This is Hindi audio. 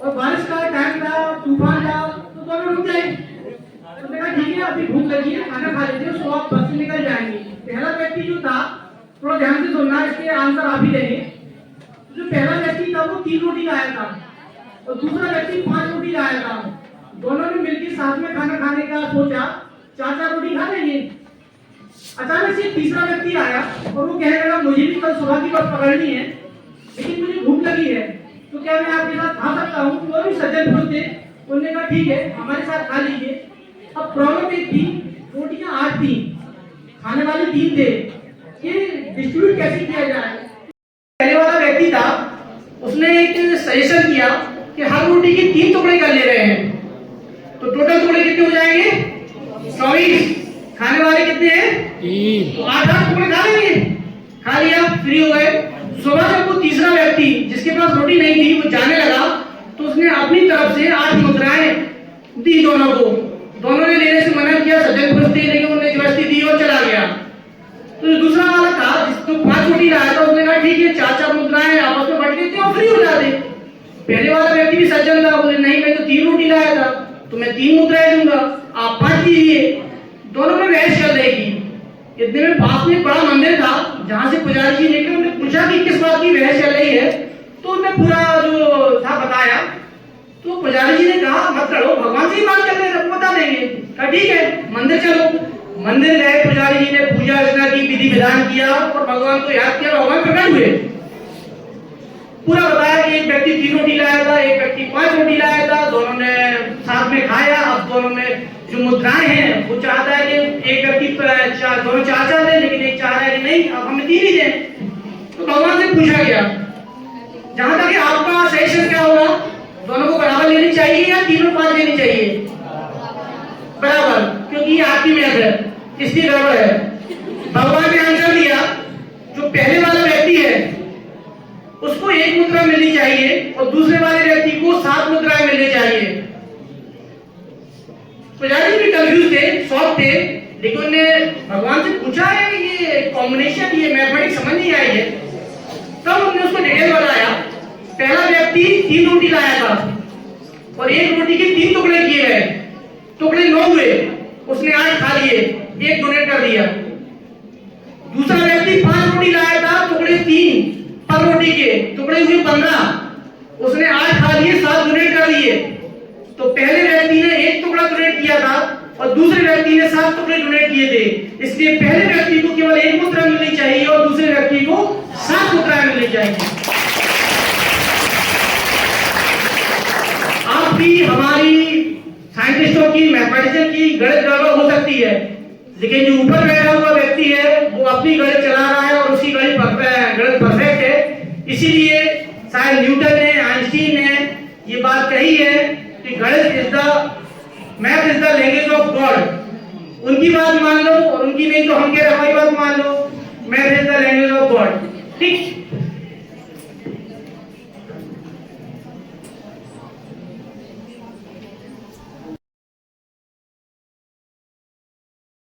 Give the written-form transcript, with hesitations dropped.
और बारिश का टाइम था, तूफान था, तो दोनों रुक गए। तो मैंने कहा ठीक है, अभी भूख लगी है, खाना खा लेते हैं, उसको आप बस से निकल जाएंगे। पहला व्यक्ति जो था, थोड़ा ध्यान से सुनना, इसके आंसर आप ही देंगे। जो पहला व्यक्ति था वो 3 रोटी लाया था और दूसरा व्यक्ति 5 रोटी लाया था। दोनों ने मिलकर साथ में खाना खाने का सोचा, 4-4 रोटी खा लेंगे। अचानक से तीसरा व्यक्ति आया और वो कहने लगा मुझे भी कल सुबह की बस पकड़नी है, लेकिन मुझे भूख लगी है, तो क्या मैं आपके साथ खा सकता हूँ? वो भी सज्जन पुरुष थे, उन्होंने कहा ठीक है, हमारे साथ खा लीजिए। अब प्रॉब्लम एक थी, रोटियां 8 थी, खाने वाले 3 थे, ये डिस्ट्रीब्यूट कैसे किया जाए? पहले वाला व्यक्ति था, उसने एक सजेशन किया कि हर रोटी के 3 टुकड़े कर ले रहे हैं, तो टोटल टुकड़े कितने हो जाएंगे? 24। खाने वाले कितने हैं? 3। तो 8 टुकड़े खा लेंगे। खा लिया, फ्री हो गए। सुबह जब वो तीसरा व्यक्ति जिसके पास रोटी नहीं थी वो जाने लगा, तो उसने अपनी तरफ से 8 मुद्राएं दी दोनों को। दोनों ने लेने से मना किया, सज्जन पुरुष थे, लेकिन उन्होंने जबरदस्ती दी और चला गया। तो जो दूसरा वाला था जिसको 5 रोटी लाया था, उसने कहा ठीक है, 4-4 मुद्राएं आपस में बांट लेते और फ्री हो जाते। पहले वाला व्यक्ति भी सज्जन था, बोले नहीं मैं तो 3 रोटी लाया था, तो मैं 3 मुद्राएं दूंगा, आप 5 दीजिए। दोनों में बहस चल रही थी। इतने में पास में एक बड़ा मंदिर था, जहां से पुजारी जी निकले, उन्होंने पूछा कि किस बात की बहस चल रही है, तो उन्होंने पूरा जो था बताया। तो पुजारी जी ने कहा मत लड़ो, भगवान से ही बात कर रहे हैं, बता देंगे। कहा ठीक है, मंदिर चलो। मंदिर गए, पुजारी जी ने पूजा अर्चना की, विधि विधान किया और भगवान को याद किया, भगवान प्रकट हुए। पूरा बताया कि एक व्यक्ति 3 रोटी लाया था, एक व्यक्ति 5 रोटी लाया था, दोनों ने साथ में खाया। अब दोनों में जो मुद्राएं हैं वो चाहता है कि एक व्यक्ति दोनों 4-4 दे, लेकिन एक चाह रहा है कि नहीं अब हमें 3 ही दें। तो भगवान से पूछा गया, जहां तक आपका सजेशन क्या होगा, दोनों को बराबर लेनी चाहिए या 3 और 5 लेनी चाहिए? बराबर, क्योंकि ये आपकी मेहनत है, इसकी गड़बड़ है। भगवान ने आंसर दिया, जो पहले वाला व्यक्ति है उसको 1 मुद्रा मिलनी चाहिए और दूसरे वाले व्यक्ति को 7 मुद्राएं मिलनी चाहिए। पुजारी भी कंफ्यूज थे, शॉक थे, लेकिन उन्होंने भगवान से पूछा है ये कॉम्बिनेशन, ये मैथमेटिक्स समझ नहीं आई है। तब उन्होंने उसको डिटेल बताया। पहला व्यक्ति 3 रोटी लाया था और एक रोटी के 3 टुकड़े किए गए, टुकड़े 9 हुए, उसने 8 खा लिए, 1 डोनेट कर दिया। दूसरा व्यक्ति 5 रोटी लाया था, टुकड़े 3 पर रोटी के, टुकड़े हुए 15, उसने 8 खा लिए, 7 डोनेट कर दिए। तो पहले व्यक्ति ने 1 टुकड़ा डोनेट किया था और दूसरे व्यक्ति ने 7 टुकड़े डोनेट किए थे, इसलिए पहले व्यक्ति को केवल 1 मुद्रा मिलनी चाहिए और दूसरे व्यक्ति को 7 मुद्राएं मिलनी चाहिए। आपकी, हमारी, साइंटिस्टों की, मैथमेटिशियन की गणित गड़बड़ हो सकती है, लेकिन जो ऊपर बैठा हुआ व्यक्ति है वो अपनी गणित चला रहा है और उसकी गणित परफेक्ट है। इसीलिए शायद न्यूटन ने, आइंस्टीन ने ये बात कही है कि गणित is the math is the language of God. उनकी बात मान लो और उनकी नहीं तो हम कह रहे हमारी बात मान लो, math is the language of God. ठीक।